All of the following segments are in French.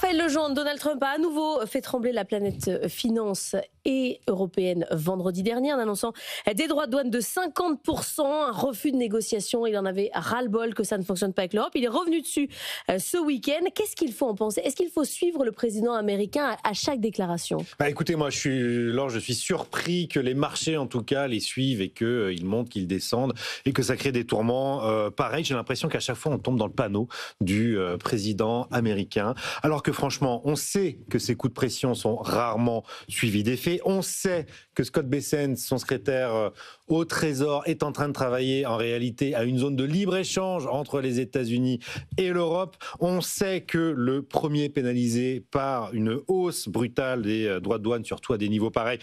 Raphaël Legendre, Donald Trump a à nouveau fait trembler la planète finance et européenne vendredi dernier en annonçant des droits de douane de 50%, un refus de négociation. Il en avait ras-le-bol que ça ne fonctionne pas avec l'Europe. Il est revenu dessus ce week-end. Qu'est-ce qu'il faut en penser? Est-ce qu'il faut suivre le président américain à chaque déclaration? Écoutez, moi je suis surpris que les marchés en tout cas les suivent et qu'ils montent, qu'ils descendent et que ça crée des tourments. Pareil, j'ai l'impression qu'à chaque fois on tombe dans le panneau du président américain. Alors que franchement, on sait que ces coups de pression sont rarement suivis d'effet. On sait que Scott Bessent, son secrétaire au Trésor, est en train de travailler en réalité à une zone de libre-échange entre les États-Unis et l'Europe. On sait que le premier pénalisé par une hausse brutale des droits de douane, surtout à des niveaux pareils,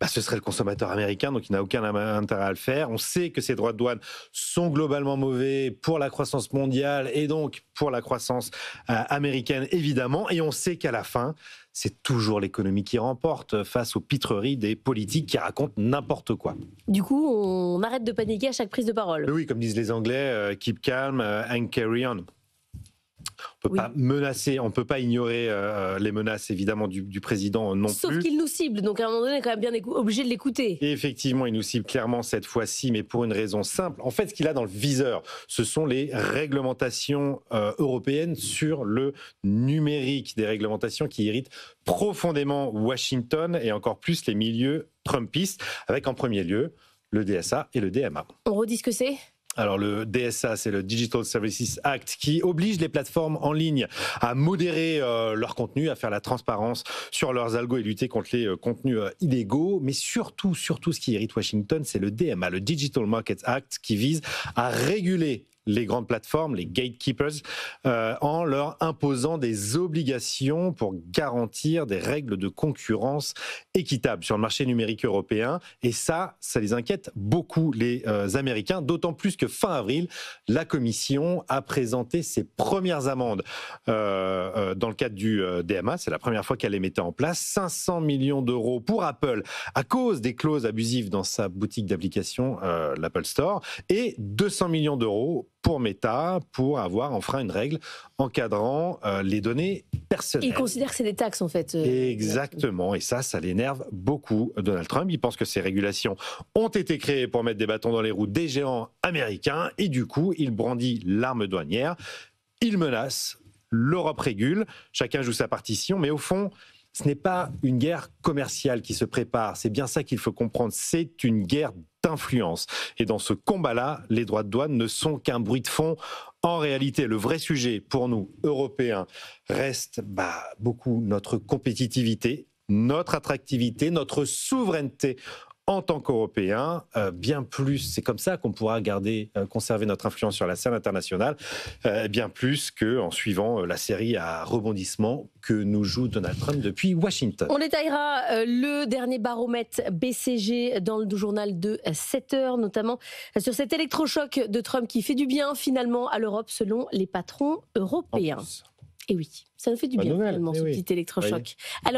ce serait le consommateur américain, donc il n'a aucun intérêt à le faire. On sait que ces droits de douane sont globalement mauvais pour la croissance mondiale et donc pour la croissance américaine, évidemment. Et on sait qu'à la fin, c'est toujours l'économie qui remporte face aux pitreries des politiques qui racontent n'importe quoi. Du coup, on arrête de paniquer à chaque prise de parole. Oui, comme disent les Anglais, keep calm and carry on. On ne peut pas menacer, on ne peut pas ignorer les menaces évidemment du président non plus. Sauf qu'il nous cible, donc à un moment donné, on est quand même bien obligé de l'écouter. Et effectivement, il nous cible clairement cette fois-ci, mais pour une raison simple. En fait, ce qu'il a dans le viseur, ce sont les réglementations européennes sur le numérique, des réglementations qui irritent profondément Washington et encore plus les milieux trumpistes, avec en premier lieu le DSA et le DMA. On redit ce que c'est ? Alors le DSA, c'est le Digital Services Act, qui oblige les plateformes en ligne à modérer leur contenu, à faire la transparence sur leurs algos et lutter contre les contenus illégaux. Mais surtout, ce qui irrite Washington, c'est le DMA, le Digital Markets Act, qui vise à réguler les grandes plateformes, les gatekeepers, en leur imposant des obligations pour garantir des règles de concurrence équitables sur le marché numérique européen. Et ça les inquiète beaucoup, les Américains, d'autant plus que fin avril, la Commission a présenté ses premières amendes dans le cadre du DMA. C'est la première fois qu'elle les mettait en place. 500 millions d'euros pour Apple à cause des clauses abusives dans sa boutique d'applications, l'Apple Store, et 200 millions d'euros pour Meta, pour avoir enfreint une règle encadrant les données personnelles. Il considère que c'est des taxes, en fait. Exactement, et ça l'énerve beaucoup, Donald Trump. Il pense que ces régulations ont été créées pour mettre des bâtons dans les roues des géants américains, et du coup, il brandit l'arme douanière, il menace, l'Europe régule, chacun joue sa partition, mais au fond, ce n'est pas une guerre commerciale qui se prépare, c'est bien ça qu'il faut comprendre, c'est une guerre d'influence. Et dans ce combat-là, les droits de douane ne sont qu'un bruit de fond. En réalité, le vrai sujet pour nous, Européens, reste beaucoup notre compétitivité, notre attractivité, notre souveraineté en tant qu'Européens, bien plus, c'est comme ça qu'on pourra conserver notre influence sur la scène internationale, bien plus qu'en suivant la série à rebondissements que nous joue Donald Trump depuis Washington. On détaillera le dernier baromètre BCG dans le journal de 7h, notamment sur cet électrochoc de Trump qui fait du bien finalement à l'Europe selon les patrons européens. Et oui, ça nous fait du bien finalement, ce petit électrochoc. Allez,